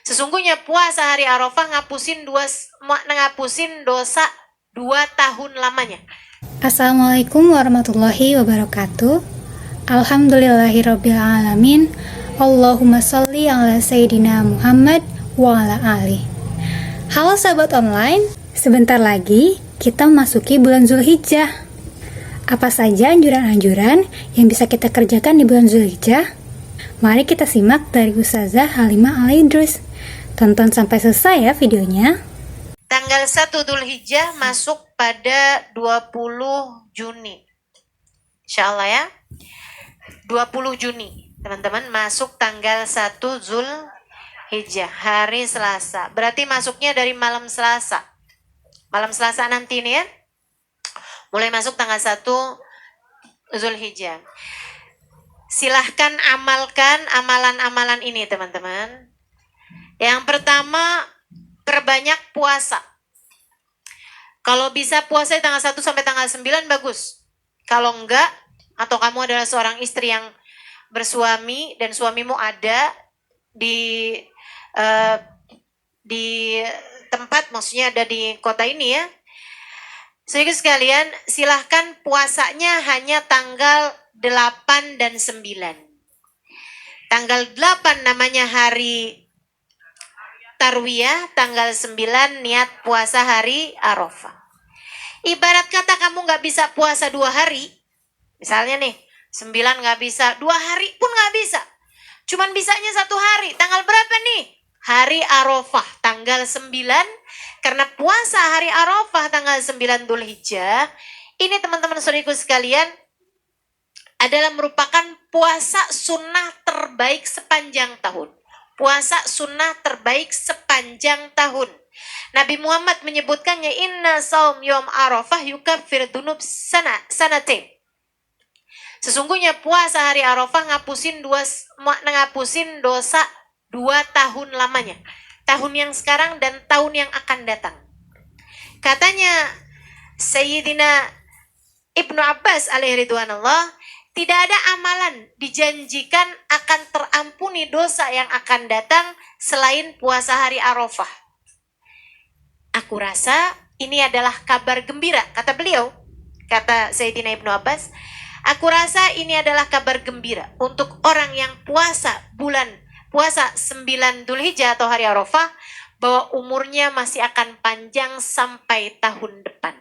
Sesungguhnya puasa hari Arafah ngapusin dosa 2 tahun lamanya. Assalamualaikum warahmatullahi wabarakatuh. Alhamdulillahirrabbilalamin. Allahumma sholli ala Sayyidina Muhammad wa ala ali. Halo sahabat online, sebentar lagi kita memasuki bulan Zulhijjah. Apa saja anjuran-anjuran yang bisa kita kerjakan di bulan Zulhijjah? Mari kita simak dari Ustazah Halimah Al-Idrus. Tonton sampai selesai ya videonya. Tanggal 1 Dzulhijjah masuk pada 20 Juni. Insyaallah ya. 20 Juni. Teman-teman masuk tanggal 1 Dzulhijjah, hari Selasa. Berarti masuknya dari malam Selasa. Malam Selasa nanti nih ya. Mulai masuk tanggal 1 Dzulhijjah. Silahkan amalkan amalan-amalan ini teman-teman. Yang pertama, perbanyak puasa. Kalau bisa puasa di tanggal 1 sampai tanggal 9 bagus. Kalau enggak, atau kamu adalah seorang istri yang bersuami dan suamimu ada di tempat, maksudnya ada di kota ini ya. Saudara sekalian, silahkan puasanya hanya tanggal 8 dan 9. Tanggal 8 namanya hari Tarwiyah, tanggal 9 niat puasa hari Arafah. Ibarat kata kamu nggak bisa puasa 2 hari, misalnya nih 9 nggak bisa, 2 hari pun nggak bisa, cuman bisanya 1 hari. Tanggal berapa nih? Hari Arafah tanggal 9, karena puasa hari Arafah tanggal 9 Dzulhijjah ini teman-teman saudariku sekalian adalah merupakan puasa sunnah terbaik sepanjang tahun. Puasa sunnah terbaik sepanjang tahun. Nabi Muhammad menyebutkannya, inna saum yom Arafah yukaffir dunub sanatin. Sesungguhnya puasa hari Arafah ngapusin dosa 2 tahun lamanya. Tahun yang sekarang dan tahun yang akan datang. Katanya Sayyidina Ibnu Abbas alaihi ridwanullah, tidak ada amalan dijanjikan akan terampuni dosa yang akan datang selain puasa hari Arafah. Aku rasa ini adalah kabar gembira, kata beliau, kata Sayyidina Ibnu Abbas. Aku rasa ini adalah kabar gembira untuk orang yang puasa 9 Dzulhijjah atau hari Arafah, bahwa umurnya masih akan panjang sampai tahun depan.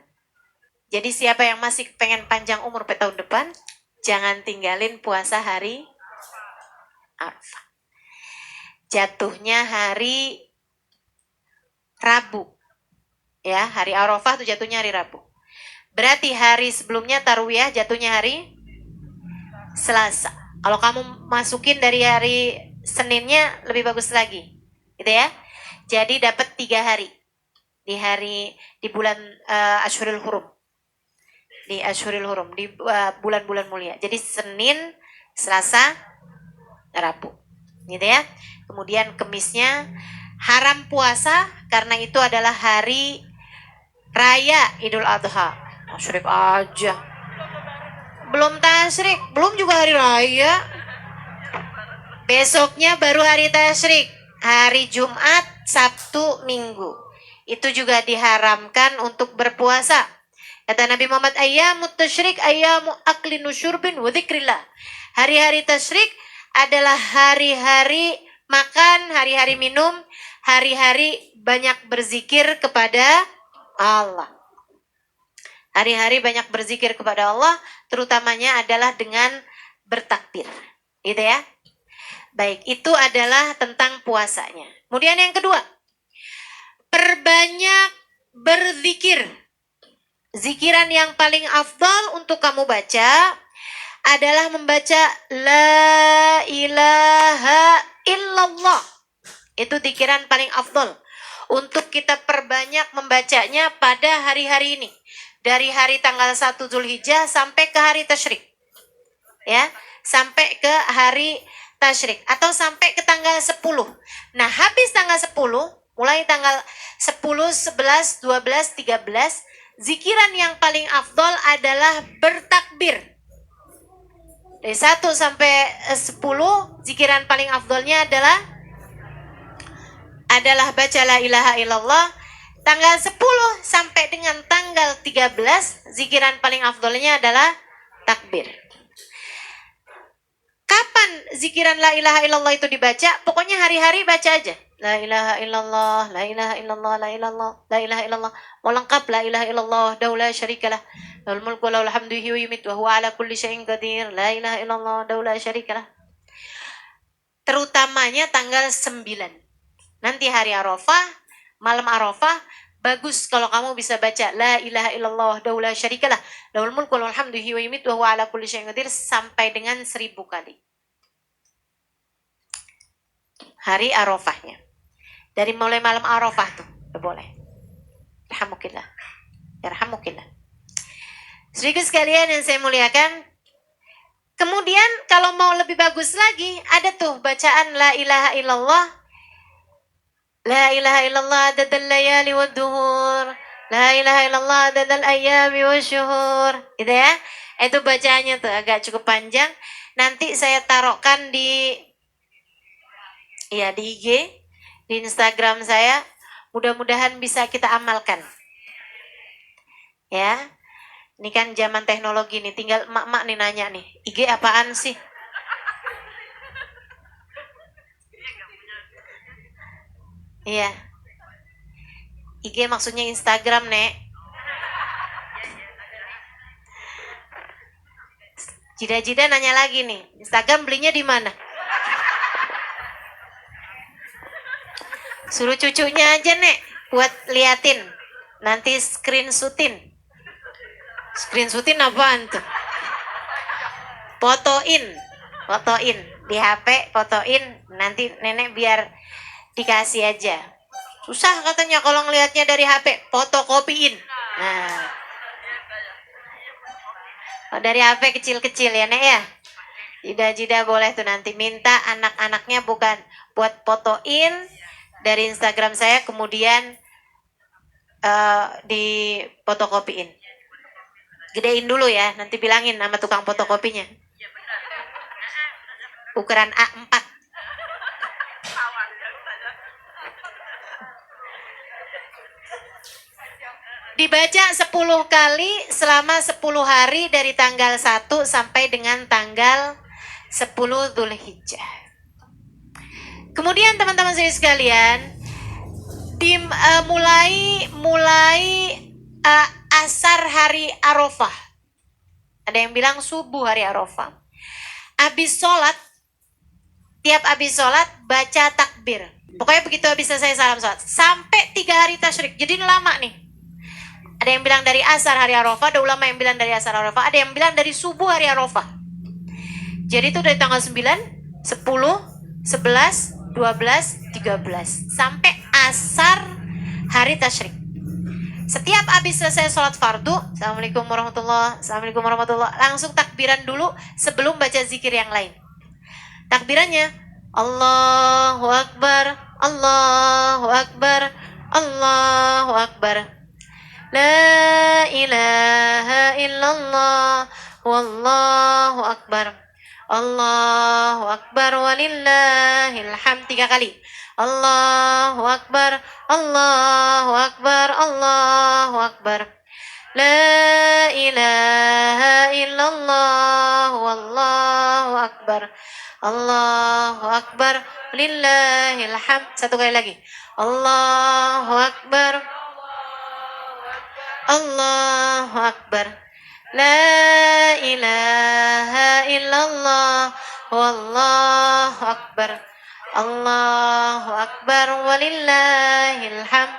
Jadi siapa yang masih pengen panjang umur sampai tahun depan, jangan tinggalin puasa hari Arafah. Jatuhnya hari Rabu. Ya, hari Arafah itu jatuhnya hari Rabu. Berarti hari sebelumnya Tarwiyah jatuhnya hari Selasa. Kalau kamu masukin dari hari Seninnya lebih bagus lagi. Gitu ya. Jadi dapat 3 hari. Di bulan Asyhurul Hurum. Di Asyhurul Hurum, di bulan-bulan mulia. Jadi Senin, Selasa, Rabu. Gitu ya. Kemudian Kemisnya haram puasa karena itu adalah hari raya Idul Adha. Tasyrik aja. Belum tasyrik, belum juga hari raya. Besoknya baru hari tasyrik. Hari Jumat, Sabtu, Minggu. Itu juga diharamkan untuk berpuasa. Kata Nabi Muhammad, ayyamut tasyrik ayyamu aklin syurbin wa dzikrillah. Hari-hari tasyrik adalah hari-hari makan, hari-hari minum, hari-hari banyak berzikir kepada Allah. Hari-hari banyak berzikir kepada Allah, terutamanya adalah dengan bertakbir. Gitu ya. Baik, itu adalah tentang puasanya. Kemudian yang kedua, perbanyak berzikir. Zikiran yang paling afdal untuk kamu baca adalah membaca La ilaha illallah. Itu zikiran paling afdal untuk kita perbanyak membacanya pada hari-hari ini. Dari hari tanggal 1 Dzulhijjah sampai ke hari tasyrik. Ya, sampai ke hari tasyrik atau sampai ke tanggal 10. Nah, habis tanggal 10, mulai tanggal 10, 11, 12, 13, zikiran yang paling afdol adalah bertakbir. Dari 1 sampai 10, zikiran paling afdolnya adalah adalah baca la ilaha illallah. Tanggal 10 sampai dengan tanggal 13, zikiran paling afdolnya adalah takbir. Kapan zikiran la ilaha illallah itu dibaca? Pokoknya hari-hari baca aja. La ilaha illallah, la ilaha illallah, la ilallah, la ilaha illallah. Mau lengkap la ilaha illallah, daula syarikalah. Lahul mulku wa lahul hamdu wa yumit wa huwa ala kulli syai'in qadir. La ilaha illallah, daula syarikalah. Terutamanya tanggal 9. Nanti hari Arafah, malam Arafah, bagus kalau kamu bisa baca la ilaha illallah, daula syarikalah. Lahul mulku wa lahul hamdu wa yumit wa huwa ala kulli syai'in qadir sampai dengan 1000 kali. Hari Arafahnya. Dari mulai malam Arafah tuh, boleh. Alhamdulillah. Alhamdulillah. Sedikit sekalian yang saya muliakan. Kemudian kalau mau lebih bagus lagi, ada tuh bacaan la ilaha illallah. La ilaha illallah adadal layali wad duhur. La ilaha illallah adadal ayami wasyuhur. Gitu ya. Itu bacaannya tuh agak cukup panjang. Nanti saya taruhkan di IG, di Instagram saya. Mudah-mudahan bisa kita amalkan. Ya. Ini kan zaman teknologi nih, tinggal emak-emak nih nanya nih, IG apaan sih? Iya. IG maksudnya Instagram, Nek. Jida-jida nanya lagi nih, Instagram belinya di mana? Suruh cucunya aja, Nek, buat liatin. Nanti screenshotin. Screenshotin apaan tuh? Fotoin di HP, fotoin. Nanti nenek biar dikasih aja. Susah katanya kalau ngelihatnya dari HP, fotokopiin. Nah, dari HP kecil-kecil ya, Nek ya. Jida-jida boleh tuh nanti minta anak-anaknya bukan buat fotoin dari Instagram saya, kemudian di fotokopiin. Gedein dulu ya, nanti bilangin sama tukang fotokopinya. Ukuran A4. Dibaca 10 kali selama 10 hari dari tanggal 1 sampai dengan tanggal 10 Dzulhijjah. Kemudian teman-teman sekalian, mulai asar hari Arafah. Ada yang bilang subuh hari Arafah. Tiap habis sholat baca takbir. Pokoknya begitu habis selesai salam sholat sampai 3 hari tasyrik. Jadi lama nih. Ada yang bilang dari asar hari Arafah, ada ulama yang bilang dari asar Arafah, ada yang bilang dari subuh hari Arafah. Jadi itu dari tanggal 9, 10, 11, 12, 13 sampai asar hari tasyrik. Setiap habis selesai sholat fardu, Assalamualaikum warahmatullahi, Assalamualaikum warahmatullahi, langsung takbiran dulu sebelum baca zikir yang lain. Takbirannya Allahu Akbar, Allahu Akbar, Allahu Akbar. La ilaha illallah, wallahu akbar. Allahu Akbar walillahil hamd 3 kali. Allahu Akbar, Allahu Akbar, Allahu Akbar. La ilaha illallah wallahu akbar. Allahu Akbar lillahil hamd. 1 kali lagi. Allahu Akbar, Allahu Akbar. La ilaha illallah wallahu akbar. Allahu Akbar walillahil hamd.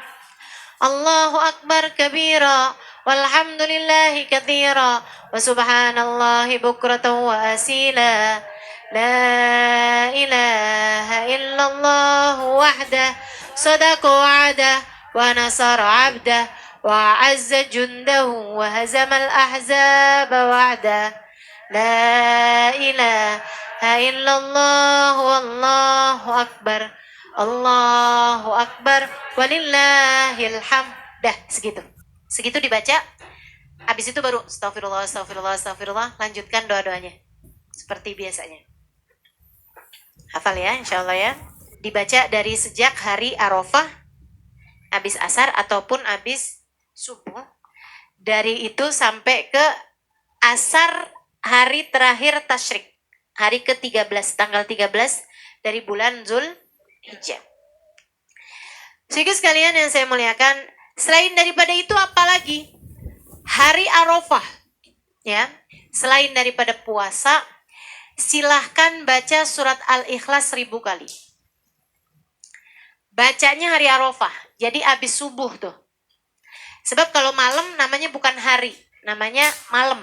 Allahu Akbar kabira walhamdulillahi katsira wa subhanallahi bukratan wa asila. La ilaha illallah wahdah sadaqa wa'dah wa nasara 'abdah wa 'azza jundahu wa hazamal ahzaba wa'dah. La ilaha illallah wallahu akbar. Allahu Akbar walillahil hamd. Dah segitu dibaca. Habis itu baru astagfirullah, astagfirullah, astagfirullah. Lanjutkan doa-doanya seperti biasanya. Hafal ya, insyaallah ya. dibaca dari sejak hari Arafah, habis asar ataupun habis subuh. Dari itu sampai ke asar hari terakhir tasyrik, hari ke-13, tanggal 13 dari bulan Zulhijjah. Saudara sekalian yang saya muliakan, selain daripada itu apalagi? Hari Arafah, ya. Selain daripada puasa, silahkan baca surat Al-Ikhlas 1000 kali. Bacanya hari Arafah, jadi abis subuh tuh. Sebab kalau malam namanya bukan hari, namanya malam.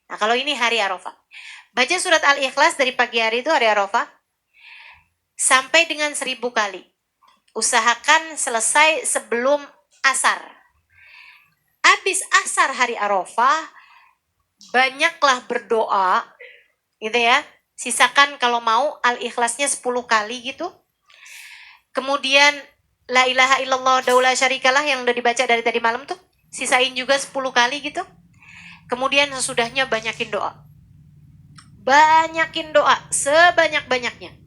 Nah kalau ini hari Arafah. Baca surat Al-Ikhlas dari pagi hari itu hari Arafah, sampai dengan 1000 kali. Usahakan selesai sebelum asar. Abis asar hari Arafah, banyaklah berdoa, gitu ya. Sisakan kalau mau Al-Ikhlasnya 10 kali gitu. Kemudian La ilaha illallah daula syarikalah yang udah dibaca dari tadi malam tuh, sisain juga 10 kali gitu. Kemudian sesudahnya banyakin doa. Banyakin doa sebanyak-banyaknya.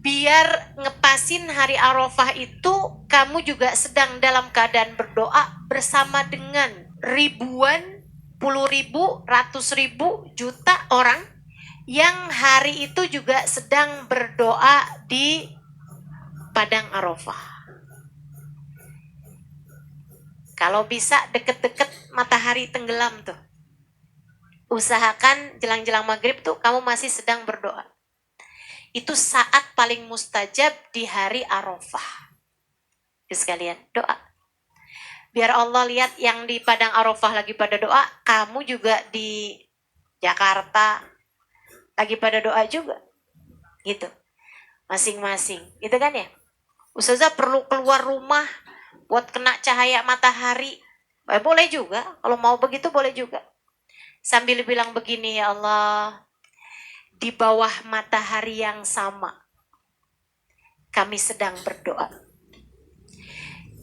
Biar ngepasin hari Arafah itu kamu juga sedang dalam keadaan berdoa bersama dengan ribuan, puluh ribu, ratus ribu, juta orang yang hari itu juga sedang berdoa di Padang Arafah. Kalau bisa deket-deket matahari tenggelam tuh, usahakan jelang-jelang maghrib tuh kamu masih sedang berdoa. Itu saat paling mustajab di hari Arafah. Sekalian doa. Biar Allah lihat yang di Padang Arafah lagi pada doa, kamu juga di Jakarta lagi pada doa juga. Gitu. Masing-masing. Gitu kan ya? Ustazah perlu keluar rumah buat kena cahaya matahari. Boleh juga. Kalau mau begitu boleh juga. Sambil bilang begini, ya Allah, di bawah matahari yang sama, kami sedang berdoa.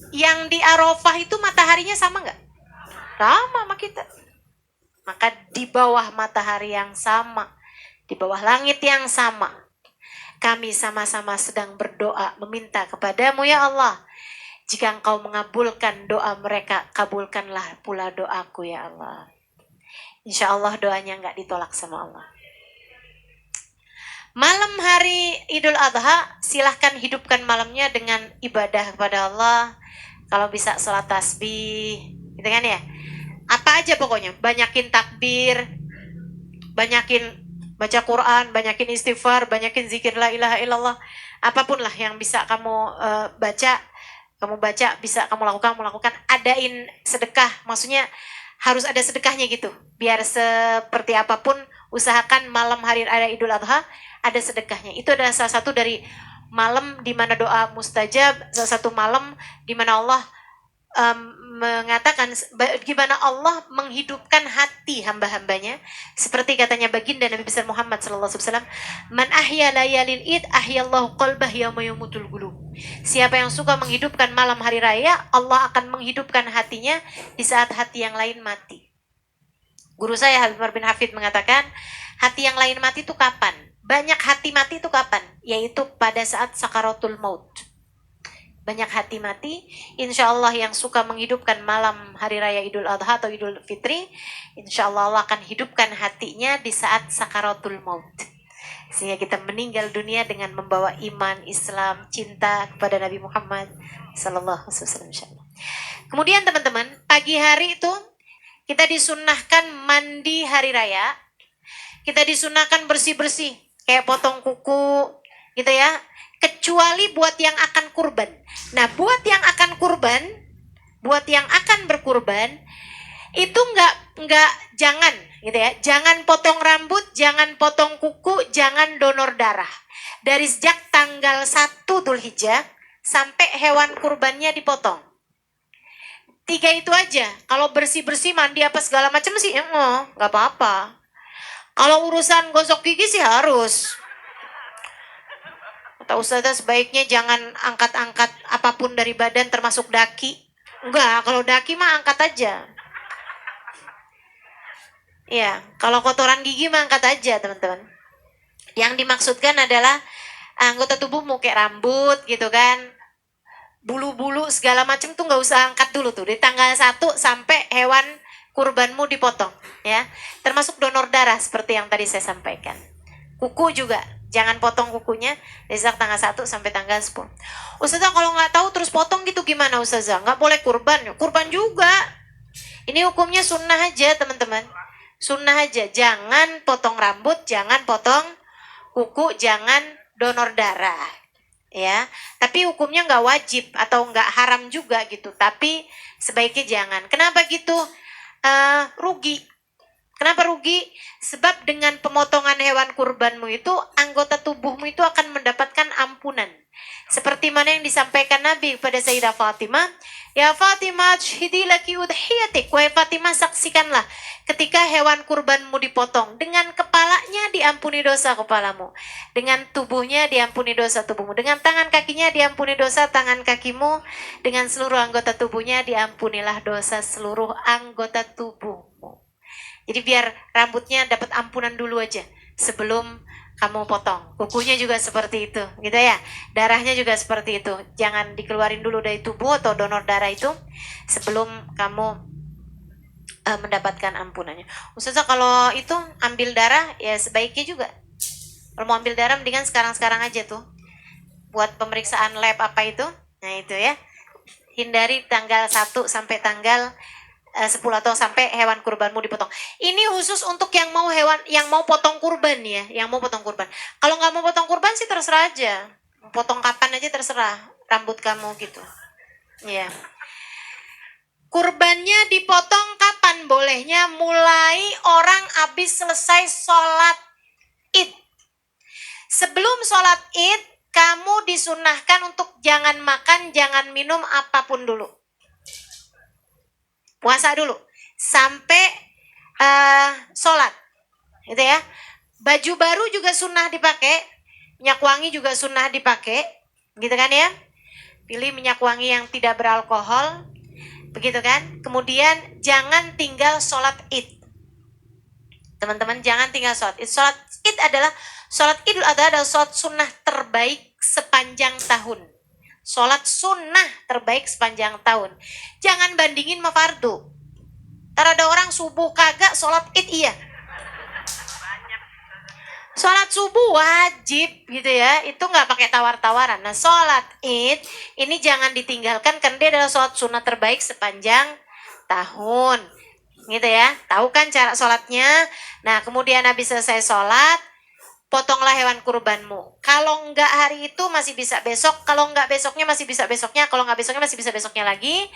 Yang di Arafah itu mataharinya sama nggak? Sama sama kita. Maka di bawah matahari yang sama, di bawah langit yang sama, kami sama-sama sedang berdoa, meminta kepadamu ya Allah. Jika engkau mengabulkan doa mereka, kabulkanlah pula doaku ya Allah. Insya Allah doanya nggak ditolak sama Allah. Malam hari Idul Adha, silahkan hidupkan malamnya dengan ibadah kepada Allah. Kalau bisa sholat tasbih, gitu kan ya. Apa aja pokoknya, banyakin takbir, banyakin baca Quran, banyakin istighfar, banyakin zikir la ilaha illallah. Apapun lah yang bisa kamu baca, bisa kamu lakukan. Adain sedekah, maksudnya harus ada sedekahnya gitu. Biar seperti apapun, usahakan malam hari raya Idul Adha ada sedekahnya. Itu adalah salah satu dari malam di mana doa mustajab, salah satu malam di mana Allah mengatakan gimana Allah menghidupkan hati hamba-hambanya, seperti katanya baginda Nabi besar Muhammad sallallahu alaihi wasallam, man ahya layalil id ahyallahu qalbah yauma yamutul qulub. Siapa yang suka menghidupkan malam hari raya, Allah akan menghidupkan hatinya di saat hati yang lain mati. Guru saya Habib Umar bin Hafid mengatakan, hati yang lain mati itu kapan? Banyak hati mati itu kapan? Yaitu pada saat sakaratul maut. Banyak hati mati, insya Allah yang suka menghidupkan malam hari raya Idul Adha atau Idul Fitri, insya Allah Allah akan hidupkan hatinya di saat sakaratul maut. Sehingga kita meninggal dunia dengan membawa iman, Islam, cinta kepada Nabi Muhammad sallallahu alaihi wasallam. Kemudian teman-teman, pagi hari itu kita disunnahkan mandi hari raya. Kita disunnahkan bersih-bersih, kayak potong kuku, gitu ya. Kecuali buat yang akan kurban. Nah, buat yang akan kurban, buat yang akan berkurban, itu jangan, gitu ya. Jangan potong rambut, jangan potong kuku, jangan donor darah. Dari sejak tanggal 1 Dzulhijjah sampai hewan kurbannya dipotong. 3 itu aja. Kalau bersih-bersih, mandi apa segala macam sih, nggak apa-apa. Kalau urusan gosok gigi sih harus. Kata Ustazah sebaiknya jangan angkat-angkat apapun dari badan termasuk daki. Enggak, kalau daki mah angkat aja. Ya, kalau kotoran gigi mah angkat aja teman-teman. Yang dimaksudkan adalah anggota tubuhmu kayak rambut gitu kan, bulu-bulu segala macam tuh nggak usah angkat dulu tuh di tanggal 1 sampai hewan kurbanmu dipotong ya. Termasuk donor darah seperti yang tadi saya sampaikan. Kuku juga, jangan potong kukunya dari tanggal 1 sampai tanggal 10. Ustazah kalau nggak tahu terus potong gitu gimana Ustazah? Nggak boleh kurban, kurban juga. Ini hukumnya sunnah aja teman-teman. Sunnah aja, jangan potong rambut, jangan potong kuku, jangan donor darah. Ya, tapi hukumnya nggak wajib atau nggak haram juga gitu. Tapi sebaiknya jangan. Kenapa gitu? Rugi. Kenapa rugi? Sebab dengan pemotongan hewan kurbanmu itu, anggota tubuhmu itu akan mendapatkan ampunan. Seperti mana yang disampaikan Nabi kepada Sayyidah Fatimah, ya Fatimah, syhidi laki udhiyatik. Wahai Fatimah, saksikanlah ketika hewan kurbanmu dipotong. Dengan kepalanya diampuni dosa kepalamu. Dengan tubuhnya diampuni dosa tubuhmu. Dengan tangan kakinya diampuni dosa tangan kakimu. Dengan seluruh anggota tubuhnya diampunilah dosa seluruh anggota tubuhmu. Jadi biar rambutnya dapat ampunan dulu aja sebelum kamu potong. Kukunya juga seperti itu, gitu ya. Darahnya juga seperti itu. Jangan dikeluarin dulu dari tubuh atau donor darah itu sebelum kamu mendapatkan ampunannya. Ustazah kalau itu ambil darah ya sebaiknya juga. Kalau mau ambil darah mendingan sekarang-sekarang aja tuh. Buat pemeriksaan lab apa itu. Nah itu ya. Hindari tanggal 1 sampai tanggal 10 atau sampai hewan kurbanmu dipotong. Ini khusus untuk yang mau potong kurban ya, yang mau potong kurban. Kalau nggak mau potong kurban sih terserah aja, potong kapan aja terserah rambut kamu gitu. Ya. Kurbannya dipotong kapan bolehnya? Mulai orang habis selesai sholat Id. Sebelum sholat Id, kamu disunahkan untuk jangan makan, jangan minum apapun dulu. Puasa dulu sampai sholat, gitu ya. Baju baru juga sunnah dipakai, minyak wangi juga sunnah dipakai, gitu kan ya. Pilih minyak wangi yang tidak beralkohol, begitu kan. Kemudian jangan tinggal sholat Id, teman-teman, jangan tinggal sholat Id. Sholat Id adalah sholat Idul Adha adalah sholat sunnah terbaik sepanjang tahun. Sholat sunnah terbaik sepanjang tahun. Jangan bandingin sama fardu. Ntar ada orang subuh kagak, sholat Id iya. Sholat subuh wajib gitu ya. Itu gak pakai tawar-tawaran. Nah sholat Id ini jangan ditinggalkan karena dia adalah sholat sunnah terbaik sepanjang tahun. Gitu ya. Tahu kan cara sholatnya. Nah kemudian habis selesai sholat, potonglah hewan kurbanmu. Kalau enggak hari itu masih bisa besok. Kalau enggak besoknya masih bisa besoknya. Kalau enggak besoknya masih bisa besoknya lagi.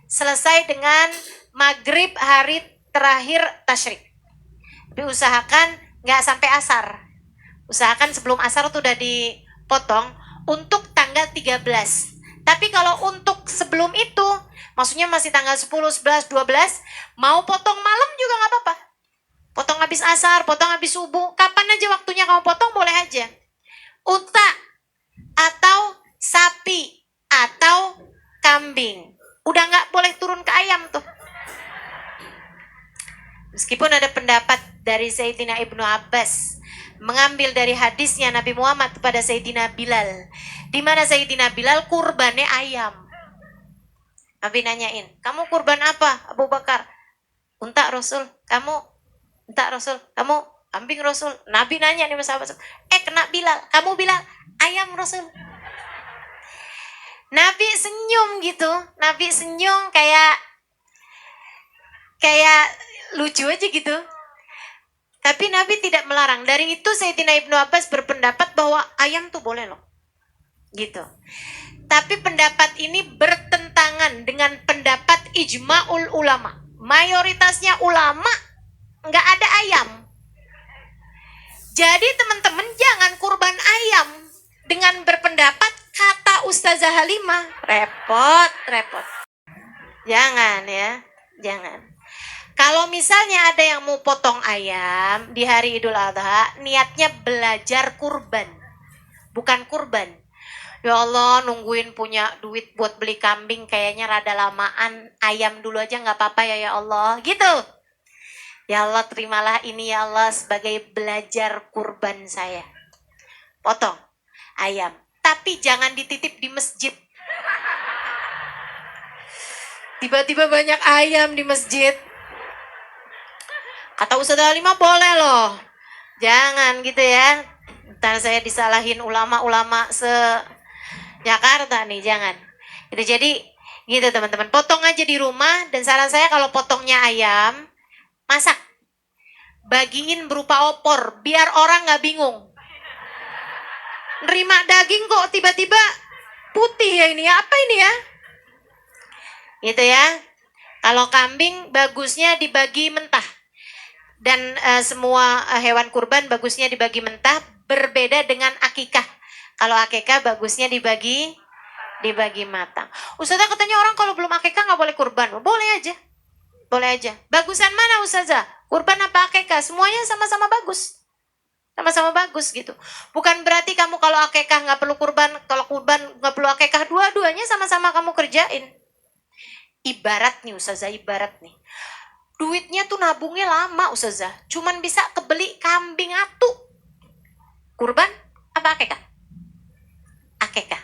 Selesai dengan maghrib hari terakhir tasyrik. Tapi usahakan enggak sampai asar. Usahakan sebelum asar tuh udah dipotong untuk tanggal 13. Tapi kalau untuk sebelum itu, maksudnya masih tanggal 10, 11, 12, mau potong malam juga enggak apa-apa. Potong habis asar, potong habis subuh, kapan aja waktunya kamu potong boleh aja. Unta atau sapi atau kambing. Udah nggak boleh turun ke ayam tuh. Meskipun ada pendapat dari Sayyidina Ibnu Abbas mengambil dari hadisnya Nabi Muhammad kepada Sayyidina Bilal, di mana Sayyidina Bilal kurbannya ayam. Nabi nanyain, kamu kurban apa Abu Bakar? Unta Rasul. Entah Rasul, kamu kambing Rasul. Nabi nanya nih sahabat, kena Bilal, kamu Bilal, ayam Rasul. Nabi senyum gitu, Nabi senyum kayak lucu aja gitu. Tapi Nabi tidak melarang. Dari itu Sayyidina Ibnu Abbas berpendapat bahwa ayam tuh boleh loh, gitu. Tapi pendapat ini bertentangan dengan pendapat ijma'ul ulama. Mayoritasnya ulama nggak ada ayam. Jadi teman-teman jangan kurban ayam dengan berpendapat kata Ustazah Halimah. Repot. Jangan ya, jangan. Kalau misalnya ada yang mau potong ayam di hari Idul Adha, niatnya belajar kurban, bukan kurban. Ya Allah, nungguin punya duit buat beli kambing kayaknya rada lamaan. Ayam dulu aja nggak apa-apa ya Allah, gitu. Ya Allah, terimalah ini ya Allah sebagai belajar kurban saya. Potong. ayam. Tapi jangan dititip di masjid. Tiba-tiba banyak ayam di masjid. Kata Ustaz Halimah boleh loh. Jangan gitu ya. Ntar saya disalahin ulama-ulama se-Jakarta nih, jangan. Gitu, jadi gitu teman-teman. Potong aja di rumah, dan saran saya kalau potongnya ayam, masak. Bagiin berupa opor, biar orang gak bingung. Nerima daging kok tiba-tiba putih ya ini ya, apa ini ya? Gitu ya. Kalau kambing bagusnya dibagi mentah. Dan semua hewan kurban bagusnya dibagi mentah, berbeda dengan akikah. Kalau akikah bagusnya dibagi matang. Ustazah katanya orang kalau belum akikah nggak boleh kurban. Boleh aja. Boleh aja. Bagusan mana Ustazah? Kurban apa akikah? Semuanya sama-sama bagus. Sama-sama bagus gitu. Bukan berarti kamu kalau akikah nggak perlu kurban, kalau kurban nggak perlu akikah, dua-duanya sama-sama kamu kerjain. Ibarat nih Ustazah, ibarat nih. Duitnya tuh nabungnya lama Ustazah. Cuman bisa kebeli kambing atu. Kurban apa akikah? Akikah.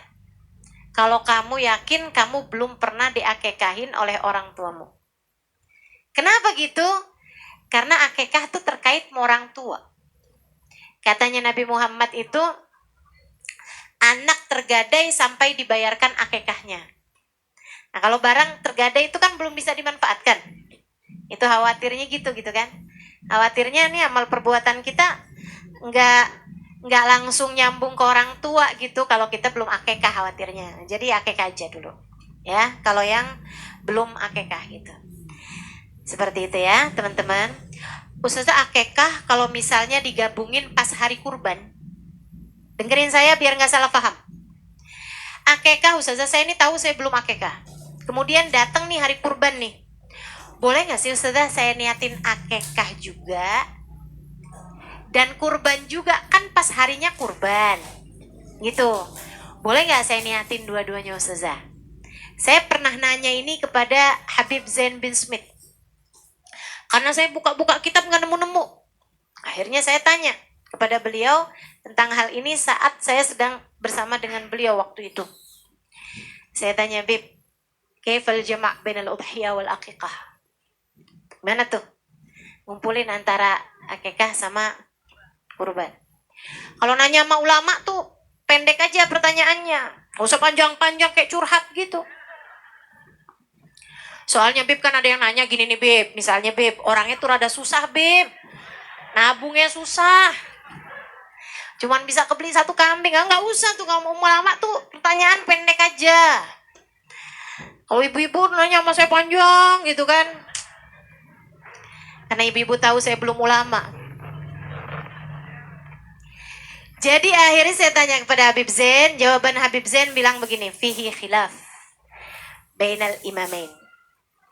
Kalau kamu yakin kamu belum pernah diakikahin oleh orang tuamu. Kenapa gitu? Karena akikah itu terkait sama orang tua. Katanya Nabi Muhammad itu, anak tergadai sampai dibayarkan akikahnya. Nah kalau barang tergadai itu kan belum bisa dimanfaatkan. Itu khawatirnya gitu kan. Khawatirnya nih amal perbuatan kita nggak langsung nyambung ke orang tua gitu kalau kita belum akikah khawatirnya. Jadi akikah aja dulu. Ya, kalau yang belum akikah gitu. Seperti itu ya, teman-teman. Ustazah, akikah kalau misalnya digabungin pas hari kurban. Dengerin saya biar nggak salah paham. Akikah Ustazah, saya ini tahu saya belum akikah. Kemudian datang nih hari kurban nih. Boleh nggak sih Ustazah saya niatin akikah juga dan kurban juga, kan pas harinya kurban gitu. Boleh nggak saya niatin dua-duanya Ustazah? Saya pernah nanya ini kepada Habib Zain bin Smith. Karena saya buka-buka kitab nggak nemu-nemu. Akhirnya saya tanya kepada beliau tentang hal ini saat saya sedang bersama dengan beliau waktu itu. Saya tanya, Bib, kaifal jama' bainal udhiyah wal aqiqah? Gimana tuh? Ngumpulin antara akikah sama kurban. Kalau nanya sama ulama tuh pendek aja pertanyaannya. Gak usah panjang-panjang kayak curhat gitu. Soalnya Bib kan ada yang nanya gini nih Bib. Misalnya Bib, orangnya tuh rada susah Bib. Nabungnya susah. Cuman bisa kebeli satu kambing. Nggak usah tuh kalau mau ulama tuh pertanyaan pendek aja. Kalau ibu-ibu nanya sama saya panjang gitu kan. Karena ibu-ibu tahu saya belum ulama. Jadi akhirnya saya tanya kepada Habib Zain. Jawaban Habib Zain bilang begini. Fihi khilaf bainal imamain.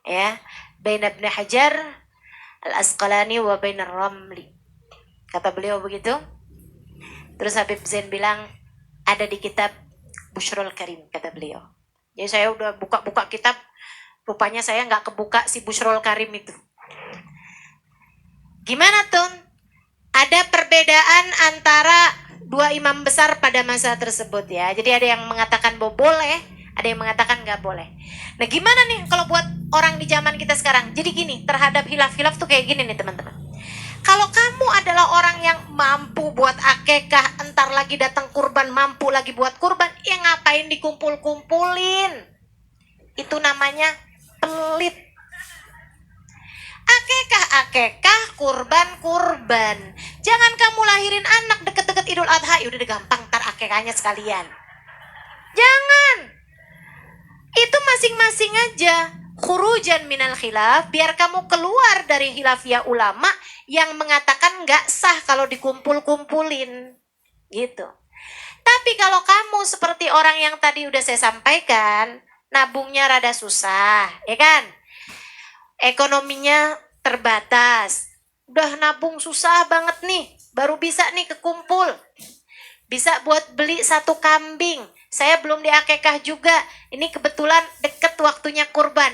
Ya, bain Ibnu Hajar Al-Asqalani wa bainar Ramli. Kata beliau begitu. Terus Habib Zain bilang ada di kitab Bushrul Karim, kata beliau. Jadi saya udah buka-buka kitab, rupanya saya nggak kebuka si Bushrul Karim itu. Gimana tuh? Ada perbedaan antara dua imam besar pada masa tersebut ya. Jadi ada yang mengatakan boleh, ada yang mengatakan nggak boleh. Nah gimana nih kalau buat orang di zaman kita sekarang? Jadi gini, terhadap hilaf-hilaf tuh kayak gini nih teman-teman. Kalau kamu adalah orang yang mampu buat akikah, entar lagi datang kurban, mampu lagi buat kurban, ya ngapain dikumpul-kumpulin? Itu namanya pelit. Akikah, kurban. Jangan kamu lahirin anak deket-deket Idul Adha, ya udah gampang ntar akikahnya sekalian. Jangan. Itu masing-masing aja. Khurujan minal khilaf, biar kamu keluar dari khilafiyah ulama yang mengatakan nggak sah kalau dikumpul-kumpulin. Gitu. Tapi kalau kamu seperti orang yang tadi udah saya sampaikan, nabungnya rada susah, ya kan? Ekonominya terbatas. Udah nabung susah banget nih, baru bisa nih kekumpul. Bisa buat beli satu kambing. Saya belum diakikah juga. Ini kebetulan deket waktunya kurban.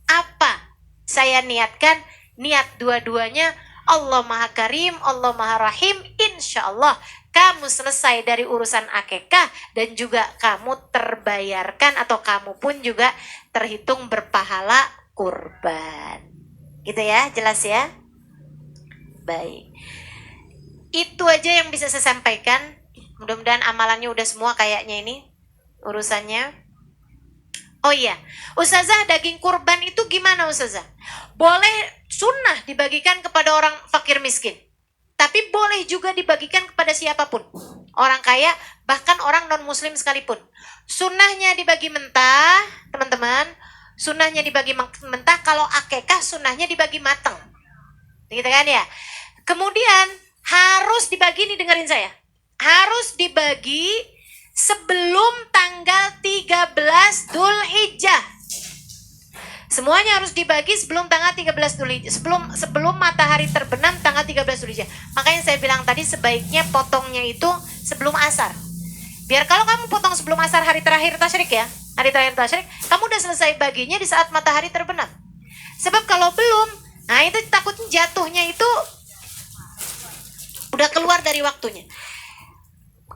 Apa? Saya niatkan, niat dua-duanya. Allah Maha Karim, Allah Maha Rahim. Insya Allah kamu selesai dari urusan akikah dan juga kamu terbayarkan atau kamu pun juga terhitung berpahala kurban. Gitu ya, jelas ya? Baik. Itu aja yang bisa saya sampaikan. Mudah-mudahan amalannya udah semua kayaknya ini urusannya. Oh iya, Ustazah, daging kurban itu gimana Ustazah? Boleh sunnah dibagikan kepada orang fakir miskin. Tapi boleh juga dibagikan kepada siapapun. Orang kaya, bahkan orang non-muslim sekalipun. Sunnahnya dibagi mentah, teman-teman. Sunnahnya dibagi mentah, kalau akekah sunnahnya dibagi matang. Gitu kan ya? Kemudian harus dibagi, nih dengerin saya. Harus dibagi sebelum tanggal 13 Dzulhijjah. Semuanya harus dibagi sebelum tanggal 13 Dzulhijjah, sebelum matahari terbenam tanggal 13 Dzulhijjah. Makanya saya bilang tadi sebaiknya potongnya itu sebelum asar. Biar kalau kamu potong sebelum asar hari terakhir tasyrik ya, hari terakhir tasyrik, kamu udah selesai baginya di saat matahari terbenam. Sebab kalau belum, nah itu takutnya jatuhnya itu udah keluar dari waktunya.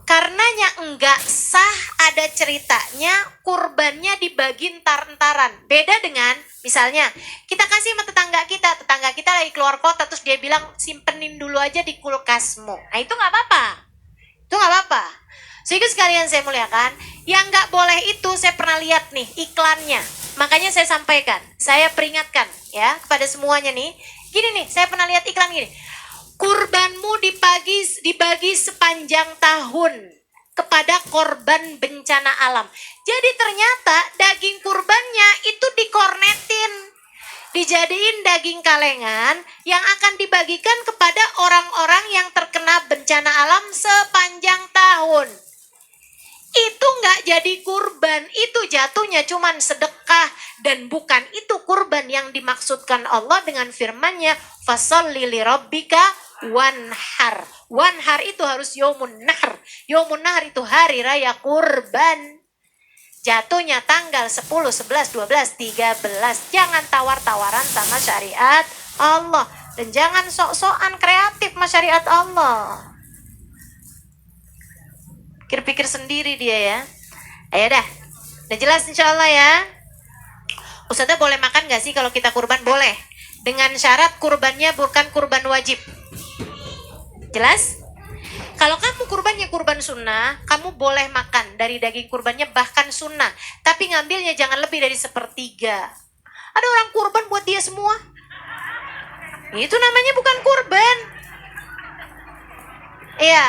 Karenanya enggak sah ada ceritanya kurbannya dibagi entar-entaran. Beda dengan misalnya kita kasih sama tetangga kita lagi keluar kota terus dia bilang simpenin dulu aja di kulkasmu. Nah itu nggak apa-apa. Itu nggak apa-apa. Sehingga sekalian saya muliakan, yang nggak boleh itu saya pernah lihat nih iklannya. Makanya saya sampaikan, saya peringatkan ya kepada semuanya nih. Gini nih, saya pernah lihat iklan gini. Kurbanmu dibagi sepanjang tahun kepada korban bencana alam. Jadi ternyata daging kurbannya itu dikornetin, dijadiin daging kalengan yang akan dibagikan kepada orang-orang yang terkena bencana alam sepanjang tahun. Itu nggak jadi kurban, itu jatuhnya cuman sedekah dan bukan itu kurban yang dimaksudkan Allah dengan firman-Nya fasholli lirabbika wanhar. Wanhar itu harus yaumun nahr. Yaumun nahr itu hari raya kurban. Jatuhnya tanggal 10, 11, 12, 13. Jangan tawar-tawaran sama syariat Allah dan jangan sok-sokan kreatif sama syariat Allah. Pikir-pikir sendiri dia ya. Ayo dah. Udah jelas insya Allah ya. Ustazah boleh makan gak sih kalau kita kurban? Boleh. Dengan syarat kurbannya bukan kurban wajib. Jelas? Kalau kamu kurbannya kurban sunnah, kamu boleh makan dari daging kurbannya bahkan sunnah. Tapi ngambilnya jangan lebih dari 1/3. Ada orang kurban buat dia semua. Itu namanya bukan kurban. Iya.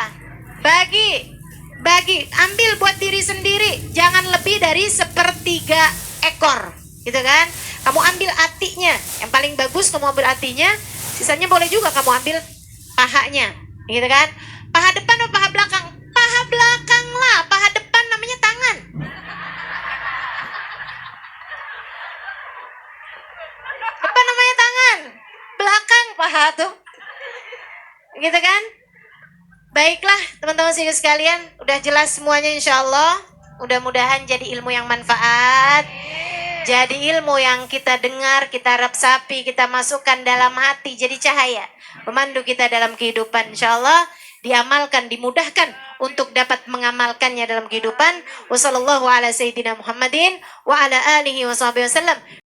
Bagi, ambil buat diri sendiri, jangan lebih dari 1/3 ekor, gitu kan? Kamu ambil atinya, yang paling bagus kamu ambil atinya, sisanya boleh juga kamu ambil pahanya, gitu kan? Paha depan atau paha belakang? Paha belakang lah, paha depan namanya tangan. Depan namanya tangan, belakang paha tuh, gitu kan? Baiklah teman-teman sekalian, udah jelas semuanya insya Allah. Mudah-mudahan jadi ilmu yang manfaat. Jadi ilmu yang kita dengar, kita resapi, kita masukkan dalam hati jadi cahaya. Memandu kita dalam kehidupan insya Allah. Diamalkan, dimudahkan untuk dapat mengamalkannya dalam kehidupan. Wassalamualaikum warahmatullahi wabarakatuh.